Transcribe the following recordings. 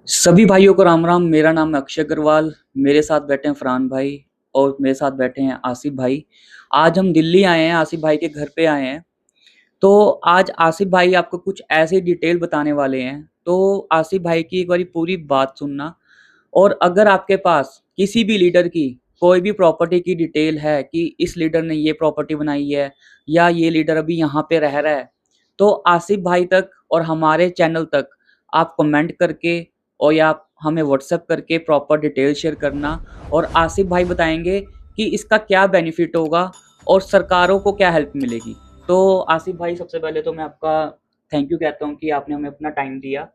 सभी भाइयों को राम राम। मेरा नाम है अक्षय अग्रवाल। मेरे साथ बैठे हैं फरहान भाई और मेरे साथ बैठे हैं आसिफ भाई। आज हम दिल्ली आए हैं, आसिफ भाई के घर पे आए हैं। तो आज आसिफ भाई आपको कुछ ऐसे डिटेल बताने वाले हैं। तो आसिफ भाई की एक बारी पूरी बात सुनना। और अगर आपके पास किसी भी लीडर की कोई भी प्रॉपर्टी की डिटेल है कि इस लीडर ने ये प्रॉपर्टी बनाई है या ये लीडर अभी यहाँ पे रह रहा है, तो आसिफ भाई तक और हमारे चैनल तक आप कमेंट करके और या आप हमें व्हाट्सएप करके प्रॉपर डिटेल शेयर करना। और आसिफ भाई बताएंगे कि इसका क्या बेनिफिट होगा और सरकारों को क्या हेल्प मिलेगी। तो आसिफ भाई, सबसे पहले तो मैं आपका थैंक यू कहता हूँ कि आपने हमें अपना टाइम दिया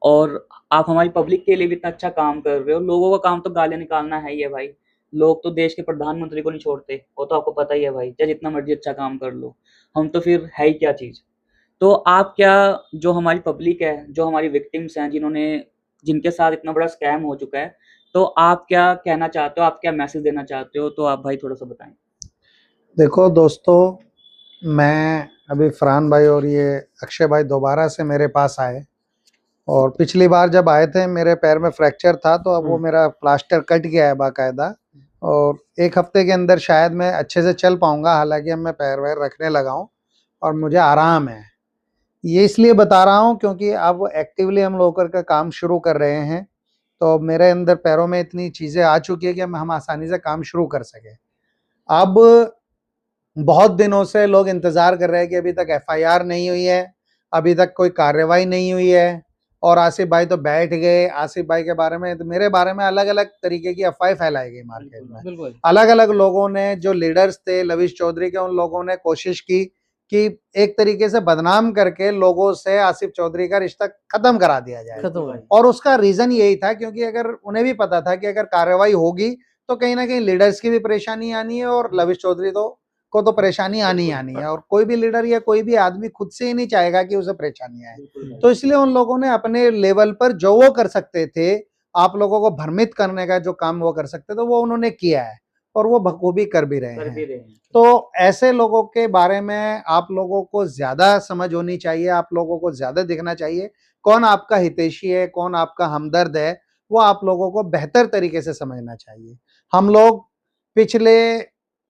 और आप हमारी पब्लिक के लिए भी इतना अच्छा काम कर रहे हो। लोगों का काम तो गालियाँ निकालना है ही है भाई। लोग तो देश के प्रधानमंत्री को नहीं छोड़ते, वो तो आपको पता ही है भाई, चाहे जितना मर्जी अच्छा काम कर लो, हम तो फिर है ही क्या चीज़। तो आप क्या, जो हमारी पब्लिक है, जो हमारी विक्टिम्स हैं, जिनके साथ इतना बड़ा स्कैम हो चुका है, तो आप क्या कहना चाहते हो, आप क्या मैसेज देना चाहते हो, तो आप भाई थोड़ा सा बताएं। देखो दोस्तों, मैं अभी फरहान भाई और ये अक्षय भाई दोबारा से मेरे पास आए और पिछली बार जब आए थे मेरे पैर में फ्रैक्चर था, तो अब वो मेरा प्लास्टर कट गया है बाकायदा और एक हफ्ते के अंदर शायद मैं अच्छे से चल पाऊंगा। हालांकि अब मैं पैर वैर रखने लगा हूँ और मुझे आराम है। ये इसलिए बता रहा हूँ क्योंकि अब एक्टिवली हम लोग का काम शुरू कर रहे हैं, तो मेरे अंदर पैरों में इतनी चीज़ें आ चुकी है कि हम आसानी से काम शुरू कर सकें। अब बहुत दिनों से लोग इंतजार कर रहे हैं कि अभी तक एफआईआर नहीं हुई है, अभी तक कोई कार्रवाई नहीं हुई है। और आसिफ भाई तो बैठ गए। आसिफ भाई के बारे में, तो मेरे बारे में अलग अलग तरीके की अफवाह फैलाई गई मार्केट में। बिल्कुल। अलग अलग लोगों ने, जो लीडर्स थे लविश चौधरी के, उन लोगों ने कोशिश की कि एक तरीके से बदनाम करके लोगों से आसिफ चौधरी का रिश्ता खत्म करा दिया जाए। और उसका रीजन यही था क्योंकि अगर उन्हें भी पता था कि अगर कार्रवाई होगी तो कहीं ना कहीं लीडर्स की भी परेशानी आनी है और लविश चौधरी को परेशानी आनी है। और कोई भी लीडर या कोई भी आदमी खुद से ही नहीं चाहेगा कि उसे परेशानी आए। तो इसलिए उन लोगों ने अपने लेवल पर जो वो कर सकते थे, आप लोगों को भ्रमित करने का जो काम वो कर सकते थे, वो उन्होंने किया है और वो बखूबी कर भी रहे हैं। तो ऐसे लोगों के बारे में आप लोगों को ज्यादा समझ होनी चाहिए, आप लोगों को ज्यादा देखना चाहिए कौन आपका हितैषी है, कौन आपका हमदर्द है, वो आप लोगों को बेहतर तरीके से समझना चाहिए। हम लोग पिछले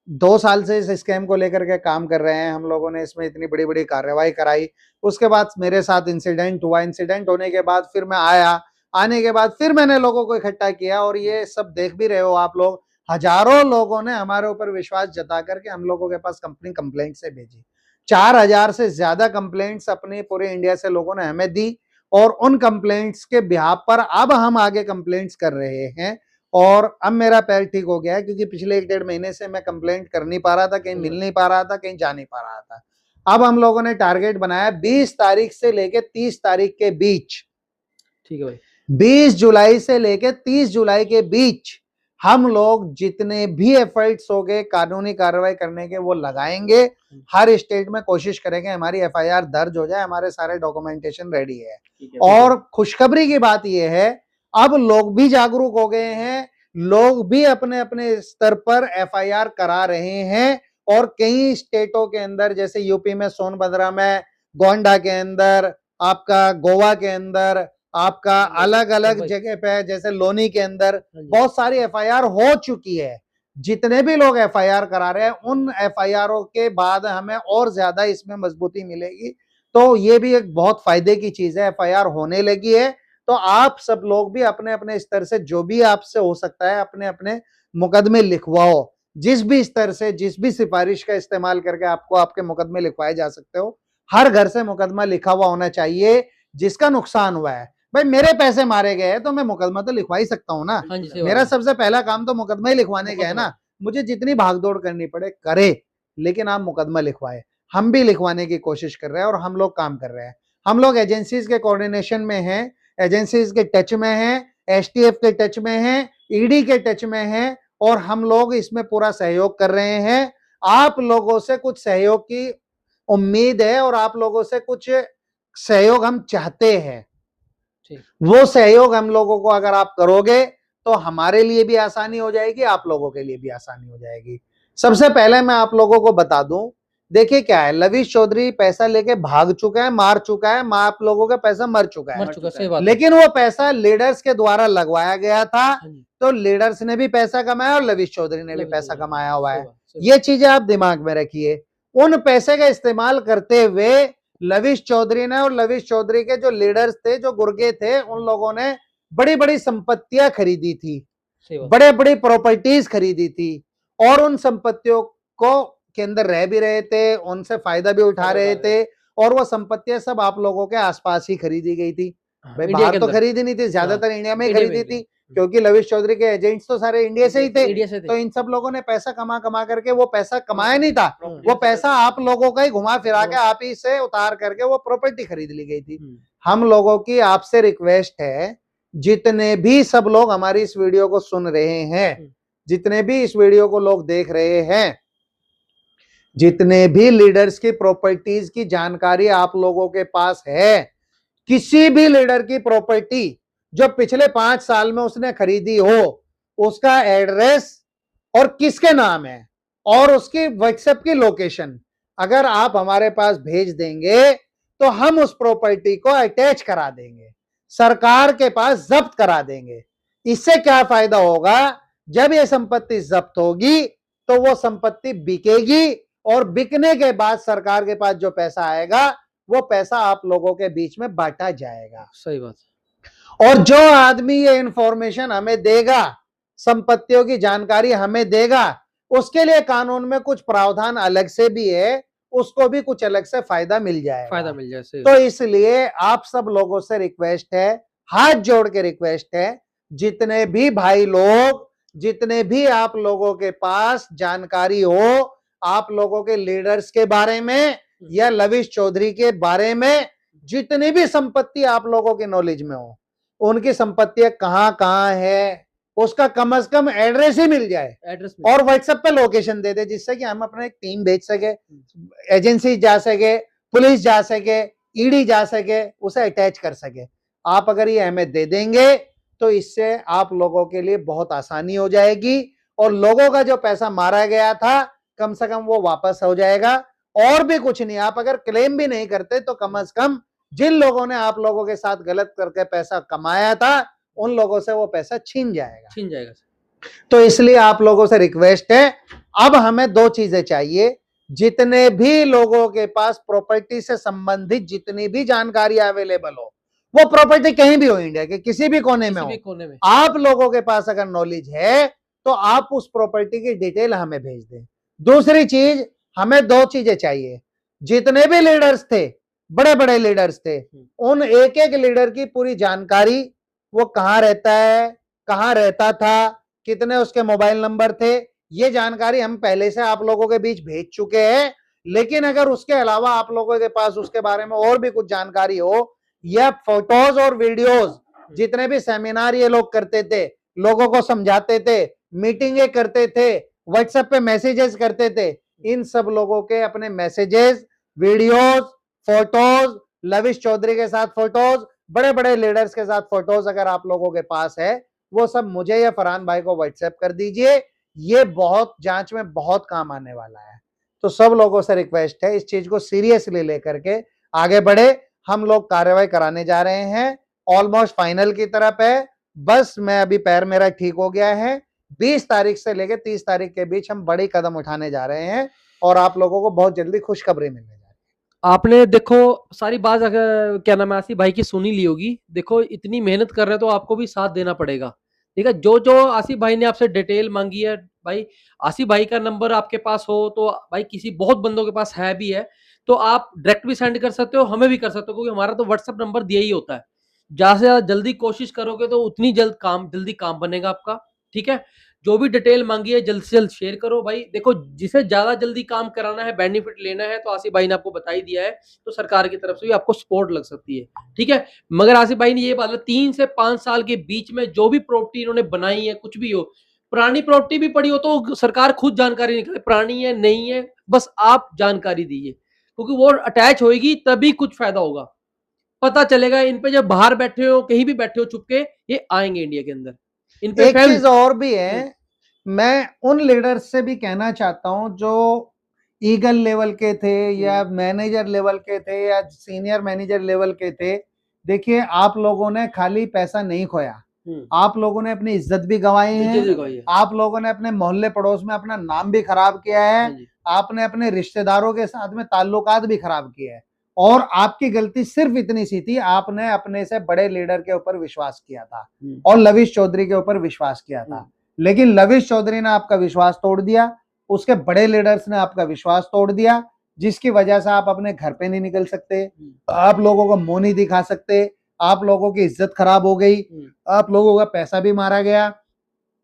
2 साल से इस स्कैम को लेकर के काम कर रहे हैं। हम लोगों ने इसमें इतनी बड़ी बड़ी कार्रवाई कराई। उसके बाद मेरे साथ इंसिडेंट हुआ। इंसिडेंट होने के बाद फिर मैं आया। आने के बाद फिर मैंने लोगों को इकट्ठा किया और ये सब देख भी रहे हो आप लोग, हजारों लोगों ने हमारे ऊपर विश्वास जता करके हम लोगों के पास कंपनी कंप्लेंट से भेजी। 4,000 से ज्यादा कंप्लेंट्स अपने पूरे इंडिया से लोगों ने हमें दी और उन कंप्लेंट्स के बिहाफ पर अब हम आगे कंप्लेंट्स कर रहे हैं। और अब मेरा पैर ठीक हो गया है क्योंकि पिछले 1-1.5 महीने से मैं कंप्लेंट कर नहीं पा रहा था, कहीं मिल नहीं पा रहा था, कहीं जा नहीं पा रहा था। अब हम लोगों ने टारगेट बनाया 20 तारीख से लेके 30 तारीख के बीच। ठीक है भाई। 20 जुलाई से लेके 30 जुलाई के बीच हम लोग जितने भी एफर्ट्स हो गए कानूनी कार्रवाई करने के वो लगाएंगे। हर स्टेट में कोशिश करेंगे हमारी एफआईआर दर्ज हो जाए, हमारे सारे डॉक्यूमेंटेशन रेडी है। और खुशखबरी की बात यह है, अब लोग भी जागरूक हो गए हैं, लोग भी अपने अपने स्तर पर एफआईआर करा रहे हैं। और कई स्टेटों के अंदर, जैसे यूपी में सोनभद्रा में, गोंडा के अंदर, आपका गोवा के अंदर, आपका अलग अलग जगह पे, जैसे लोनी के अंदर बहुत सारी एफआईआर हो चुकी है। जितने भी लोग एफआईआर करा रहे हैं, उन एफआईआर के बाद हमें और ज्यादा इसमें मजबूती मिलेगी। तो ये भी एक बहुत फायदे की चीज है, एफआईआर होने लगी है। तो आप सब लोग भी अपने अपने स्तर से जो भी आपसे हो सकता है अपने अपने मुकदमे लिखवाओ। जिस भी स्तर से, जिस भी सिफारिश का इस्तेमाल करके आपको आपके मुकदमे लिखवाए जा सकते हो, हर घर से मुकदमा लिखा हुआ होना चाहिए जिसका नुकसान हुआ है। भाई मेरे पैसे मारे गए हैं तो मैं मुकदमा तो लिखवा ही सकता हूँ ना। मेरा सबसे पहला काम तो मुकदमा ही लिखवाने का है ना। मुझे जितनी भागदौड़ करनी पड़े करे, लेकिन आप मुकदमा लिखवाए। हम भी लिखवाने की कोशिश कर रहे हैं और हम लोग काम कर रहे हैं। हम लोग एजेंसीज के कोऑर्डिनेशन में हैं, एजेंसीज के टच में हैं, एसटीएफ के टच में हैं, ईडी के टच में हैं और हम लोग इसमें पूरा सहयोग कर रहे हैं। आप लोगों से कुछ सहयोग की उम्मीद है और आप लोगों से कुछ सहयोग हम चाहते हैं। वो सहयोग हम लोगों को अगर आप करोगे तो हमारे लिए भी आसानी हो जाएगी, आप लोगों के लिए भी आसानी हो जाएगी। सबसे पहले मैं आप लोगों को बता दूं देखिए क्या है, लविश चौधरी पैसा लेके भाग चुका है, मार चुका है, आप लोगों का पैसा मर चुका है, मर चुका, सही बात है। लेकिन वो पैसा लीडर्स के द्वारा लगवाया गया था, हाँ जी, तो लीडर्स ने भी पैसा कमाया और लविश चौधरी ने भी लविश पैसा चौधरी, कमाया हुआ सही है। बात, सही ये चीजें आप दिमाग में रखिए। उन पैसे का इस्तेमाल करते हुए लविश चौधरी ने और लविश चौधरी के जो लीडर्स थे, जो गुर्गे थे, उन लोगों ने बड़ी बड़ी संपत्तियां खरीदी थी, सही बात, बड़े बड़ी प्रॉपर्टीज खरीदी थी, और उन संपत्तियों को के अंदर रह भी रहे थे, उनसे फायदा भी उठा रहे थे, और वो संपत्तियां सब आप लोगों के आसपास ही खरीदी गई थी। हाँ, भाई इंडिया बाहर के तो अंदर। खरीदी नहीं थी, ज्यादातर इंडिया में ही इंडिया में खरीदी ही थी, क्योंकि लविश चौधरी के एजेंट्स तो सारे इंडिया से ही थे। इंडिया से थे। तो इन सब लोगों ने पैसा कमा कमा करके, वो पैसा कमाया नहीं था, प्रॉपर्टी वो पैसा आप लोगों का ही घुमा फिरा के आप ही से उतार करके वो प्रॉपर्टी खरीद ली गई थी। हम लोगों की आपसे रिक्वेस्ट है, जितने भी सब लोग हमारी इस वीडियो को सुन रहे हैं, जितने भी इस वीडियो को लोग देख रहे हैं, जितने भी लीडर्स की प्रॉपर्टीज की जानकारी आप लोगों के पास है, किसी भी लीडर की प्रॉपर्टी जो पिछले 5 साल में उसने खरीदी हो, उसका एड्रेस और किसके नाम है और उसकी व्हाट्सएप की लोकेशन अगर आप हमारे पास भेज देंगे, तो हम उस प्रॉपर्टी को अटैच करा देंगे, सरकार के पास जब्त करा देंगे। इससे क्या फायदा होगा, जब ये संपत्ति जब्त होगी तो वो संपत्ति बिकेगी, और बिकने के बाद सरकार के पास जो पैसा आएगा, वो पैसा आप लोगों के बीच में बांटा जाएगा। सही बात। और जो आदमी ये इंफॉर्मेशन हमें देगा, संपत्तियों की जानकारी हमें देगा, उसके लिए कानून में कुछ प्रावधान अलग से भी है, उसको भी कुछ अलग से फायदा मिल जाएगा। फायदा मिल जाए, सही तो इसलिए आप सब लोगों से रिक्वेस्ट है, हाथ जोड़ के रिक्वेस्ट है, जितने भी भाई लोग, जितने भी आप लोगों के पास जानकारी हो आप लोगों के लीडर्स के बारे में या लविश चौधरी के बारे में, जितनी भी संपत्ति आप लोगों की नॉलेज में हो, उनकी संपत्तियां कहां कहां है, उसका कम से कम एड्रेस ही मिल जाए, एड्रेस और व्हाट्सएप पे लोकेशन दे दे, जिससे कि हम अपना एक टीम भेज सके, एजेंसी जा सके, पुलिस जा सके, ईडी जा सके, उसे अटैच कर सके। आप अगर ये हमें दे देंगे तो इससे आप लोगों के लिए बहुत आसानी हो जाएगी, और लोगों का जो पैसा मारा गया था कम से कम वो वापस हो जाएगा। और भी कुछ नहीं, आप अगर क्लेम भी नहीं करते तो कम से कम जिन लोगों ने आप लोगों के साथ गलत करके पैसा कमाया था, उन लोगों से वो पैसा छीन जाएगा। तो इसलिए आप लोगों से रिक्वेस्ट है, अब हमें 2 चीजें चाहिए। जितने भी लोगों के पास प्रॉपर्टी से संबंधित जितनी भी जानकारी अवेलेबल हो, वो प्रॉपर्टी कहीं भी हो, इंडिया के किसी भी कोने में हो, आप लोगों के पास अगर नॉलेज है तो आप उस प्रॉपर्टी की डिटेल हमें भेज दें। दूसरी चीज, हमें 2 चीजें चाहिए। जितने भी लीडर्स थे, बड़े बड़े लीडर्स थे, उन एक एक लीडर की पूरी जानकारी, वो कहां रहता है, कहां रहता था, कितने उसके मोबाइल नंबर थे, ये जानकारी हम पहले से आप लोगों के बीच भेज चुके हैं। लेकिन अगर उसके अलावा आप लोगों के पास उसके बारे में और भी कुछ जानकारी हो, या फोटोज और वीडियोज, जितने भी सेमिनार ये लोग करते थे, लोगों को समझाते थे, मीटिंगें करते थे, व्हाट्सएप पे मैसेजेस करते थे, इन सब लोगों के अपने messages, videos, photos, Lavish Chaudhary के साथ फोटोज, बड़े बड़े लीडर्स के साथ फोटोज अगर आप लोगों के पास है, वो सब मुझे या फरहान भाई को व्हाट्सएप कर दीजिए। ये बहुत जांच में बहुत काम आने वाला है। तो सब लोगों से रिक्वेस्ट है, इस चीज को सीरियसली लेकर के आगे बढ़े। हम लोग कार्रवाई कराने जा रहे हैं, ऑलमोस्ट फाइनल की तरफ है। बस मैं अभी पैर मेरा ठीक हो गया है, 20 तारीख से लेकर 30 तारीख के बीच हम बड़ी कदम उठाने जा रहे हैं, और आप लोगों को बहुत जल्दी खुशखबरी मिलने जा रही है। आपने देखो सारी बात अगर क्या नाम है आसिफ भाई की सुनी ली होगी। देखो इतनी मेहनत कर रहे हो तो आपको भी साथ देना पड़ेगा, ठीक है। जो जो आसिफ भाई ने आपसे डिटेल मांगी है, भाई आसिफ भाई का नंबर आपके पास हो तो भाई किसी बहुत बंदों के पास है भी है, तो आप डायरेक्ट भी सेंड कर सकते हो, हमें भी कर सकते हो, क्योंकि हमारा तो व्हाट्सएप नंबर दिया ही होता है। ज्यादा से ज्यादा जल्दी कोशिश करोगे तो उतनी जल्दी काम बनेगा आपका, ठीक है। जो भी डिटेल मांगी है जल्द से जल्द शेयर करो भाई। देखो जिसे ज्यादा जल्दी काम कराना है, बेनिफिट लेना है, तो आसिफ भाई ने आपको बता ही दिया है, तो सरकार की तरफ से भी आपको सपोर्ट लग सकती है, ठीक है। मगर आसिफ भाई ने ये बात 3 से 5 साल के बीच में जो भी प्रॉपर्टी इन्होंने बनाई है, कुछ भी हो, पुरानी प्रॉपर्टी भी पड़ी हो तो सरकार खुद जानकारी निकाले, पुरानी है नहीं है, बस आप जानकारी दीजिए, क्योंकि वो अटैच होगी तभी कुछ फायदा होगा, पता चलेगा। इन पे जब बाहर बैठे हो, कहीं भी बैठे हो चुपके, ये आएंगे इंडिया के अंदर। इन पे एक चीज और भी है, मैं उन लीडर्स से भी कहना चाहता हूं जो ईगल लेवल के थे या मैनेजर लेवल के थे या सीनियर मैनेजर लेवल के थे, देखिए आप लोगों ने खाली पैसा नहीं खोया, आप लोगों ने अपनी इज्जत भी गंवाई है, आप लोगों ने अपने मोहल्ले पड़ोस में अपना नाम भी खराब किया है, आपने अपने रिश्तेदारों के साथ में ताल्लुकात भी खराब किए हैं। और आपकी गलती सिर्फ इतनी सी थी, आपने अपने से बड़े लीडर के ऊपर विश्वास किया था और लविश चौधरी के ऊपर विश्वास किया था, लेकिन लविश चौधरी ने आपका विश्वास तोड़ दिया, उसके बड़े लीडर्स ने आपका विश्वास तोड़ दिया, जिसकी वजह से आप अपने घर पे नहीं निकल सकते, आप लोगों को मुंह नहीं दिखा सकते, आप लोगों की इज्जत खराब हो गई, आप लोगों का पैसा भी मारा गया,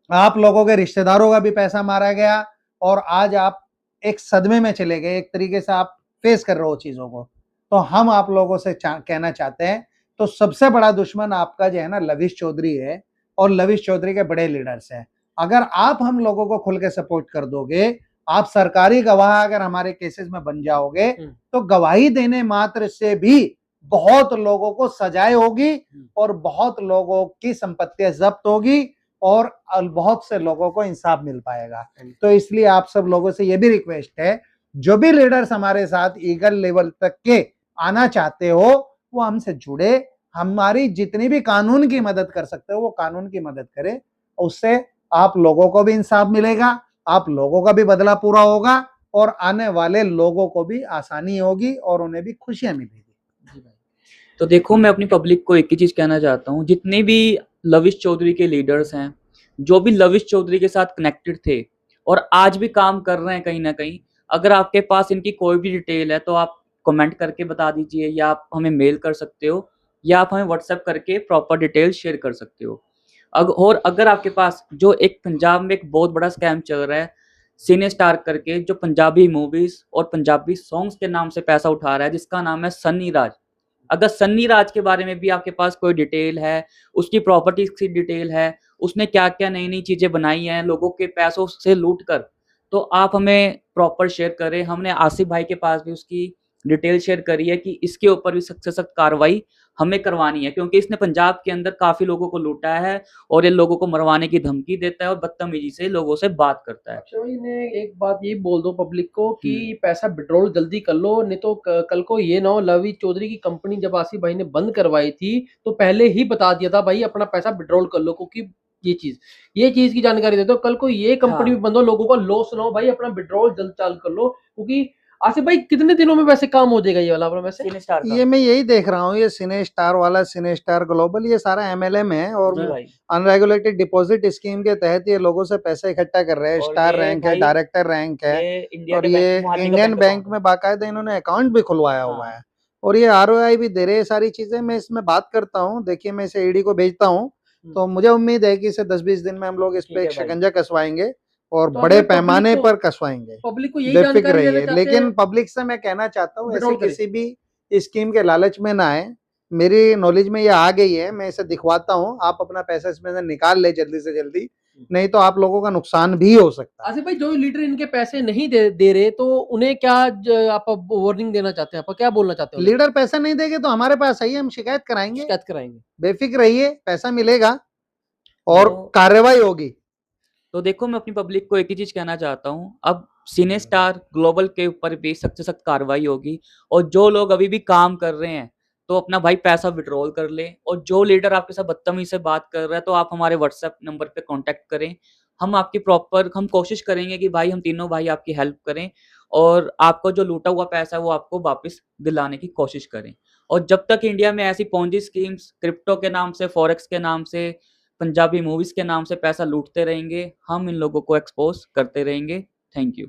आप लोगों के रिश्तेदारों का भी पैसा मारा गया और आज आप एक सदमे में चले गए, एक तरीके से आप फेस कर रहे हो चीजों को। तो हम आप लोगों से कहना चाहते हैं, तो सबसे बड़ा दुश्मन आपका जो है ना लविश चौधरी है और लविश चौधरी के बड़े लीडर्स हैं। अगर आप हम लोगों को खुल के सपोर्ट कर दोगे, आप सरकारी गवाह अगर हमारे केसेस में बन जाओगे, तो गवाही देने मात्र से भी बहुत लोगों को सजाए होगी और बहुत लोगों की संपत्तियां जब्त होगी और बहुत से लोगों को इंसाफ मिल पाएगा। तो इसलिए आप सब लोगों से ये भी रिक्वेस्ट है, जो भी लीडर्स हमारे साथ ईगल लेवल तक के आना चाहते हो, वो हमसे जुड़े, हमारी जितनी भी कानून की मदद कर सकते हो वो कानून की मदद करें, उससे आप लोगों को भी इंसाफ मिलेगा, आप लोगों का भी बदला पूरा होगा और आने वाले लोगों को भी आसानी होगी और उन्हें भी खुशियां मिलेगी। तो देखो, मैं अपनी पब्लिक को एक ही चीज कहना चाहता हूँ, जितने भी लविश चौधरी के लीडर्स हैं, जो भी लविश चौधरी के साथ कनेक्टेड थे और आज भी काम कर रहे हैं कहीं ना कहीं, अगर आपके पास इनकी कोई भी डिटेल है तो आप कमेंट करके बता दीजिए, या आप हमें मेल कर सकते हो, या आप हमें व्हाट्सएप करके प्रॉपर डिटेल शेयर कर सकते हो। और अगर आपके पास जो एक पंजाब में एक बहुत बड़ा स्कैम चल रहा है, सिने स्टार करके, जो पंजाबी मूवीज और पंजाबी सॉन्ग्स के नाम से पैसा उठा रहा है, जिसका नाम है सन्नी राज, अगर सन्नी राज के बारे में भी आपके पास कोई डिटेल है, उसकी प्रॉपर्टीज की डिटेल है, उसने क्या क्या नई नई चीजें बनाई हैं लोगों के पैसों से लूट कर, तो आप हमें प्रॉपर शेयर करें। हमने आसिफ भाई के पास भी उसकी डिटेल शेयर करी है कि इसके ऊपर भी सख्त से सख्त कार्रवाई हमें करवानी है, क्योंकि इसने पंजाब के अंदर काफी लोगों को लूटा है और ये लोगों को मरवाने की धमकी देता है और बदतमीजी से लोगों से बात करता है। अच्छा भाई, ने एक बात ये बोल दो पब्लिक को कि पैसा विड्रॉल जल्दी कर लो, नहीं तो कल को ये ना हो लविश चौधरी की कंपनी जब आसिफ भाई ने बंद करवाई थी तो पहले ही बता दिया था भाई अपना पैसा विड्रॉल कर लो, क्योंकि ये चीज की जानकारी दे दो, कल को ये कंपनी भी बंद हो, लोगों का लॉस ना हो, भाई अपना विड्रॉल जल्द चालू कर लो, क्योंकि आसिफ भाई कितने दिनों में वैसे काम हो जाएगा ये वाला अपना वैसे? सिने स्टार का। ये मैं यही देख रहा हूँ, ये सिने स्टार वाला, सिने स्टार ग्लोबल, ये सारा एमएलएम है और जी भाई। अनरेगुलेटेड डिपॉजिट स्कीम के तहत ये लोगों से पैसा इकट्ठा कर रहे हैं। और स्टार ये रैंक है, भाई, डायरेक्टर रैंक है ये इंडिया और के ये बैंक में, हार्दिक इंडियन बैंक बैंक अकाउंट में बाकायदा इन्होंने अकाउंट भी खुलवाया हुआ हाँ। है और ये आरओआई भी दे रहे हैं। सारी चीजें मैं इसमें बात करता हूँ, देखिए मैं इसे ईडी को भेजता हूँ, तो मुझे उम्मीद है कि इसे 10-20 दिन में हम लोग इस ठीक पे है एक भाई। शिकंजा कसवाएंगे और तो बड़े अपने पैमाने पर कसवाएंगे, पब्लिक को यही बेफिक्र जानकारी देना रहिए। चाहते लेकिन हैं, पब्लिक से मैं कहना चाहता हूँ, ऐसे विड्रॉल करें। किसी भी स्कीम के लालच में ना आए। मेरी नॉलेज में ये आ गई है, मैं इसे दिखवाता हूँ, आप अपना पैसा इसमें से निकाल ले जल्दी से जल्दी, नहीं तो आप लोगों का नुकसान भी हो सकता है। आसिफ भाई, जो लीडर इनके पैसे नहीं दे रहे तो उन्हें क्या आप वार्निंग देना चाहते हैं, आप क्या बोलना चाहते हो? लीडर पैसा नहीं देंगे तो हमारे पास आइए, हम शिकायत कराएंगे, शिकायत कराएंगे, बेफिक्र रहिए, पैसा मिलेगा और तो कार्रवाई होगी। तो देखो, मैं अपनी पब्लिक को एक ही चीज कहना चाहता हूँ, अब सिने स्टार ग्लोबल के ऊपर भी सख्त से सख्त कार्रवाई होगी और जो लोग अभी भी काम कर रहे हैं तो अपना भाई पैसा विड्रॉल कर ले, और जो लीडर आपके साथ बदतमीजी से बात कर रहा है तो आप हमारे व्हाट्सएप नंबर पे कांटेक्ट करें। हम आपकी प्रॉपर हम कोशिश करेंगे कि भाई हम तीनों भाई आपकी हेल्प करें और आपको जो लूटा हुआ पैसा है वो आपको वापस दिलाने की कोशिश करें। और जब तक इंडिया में ऐसी पोंजी स्कीम्स, क्रिप्टो के नाम से, फॉरेक्स के नाम से, पंजाबी मूवीज के नाम से पैसा लूटते रहेंगे, हम इन लोगों को एक्सपोज करते रहेंगे। Thank you.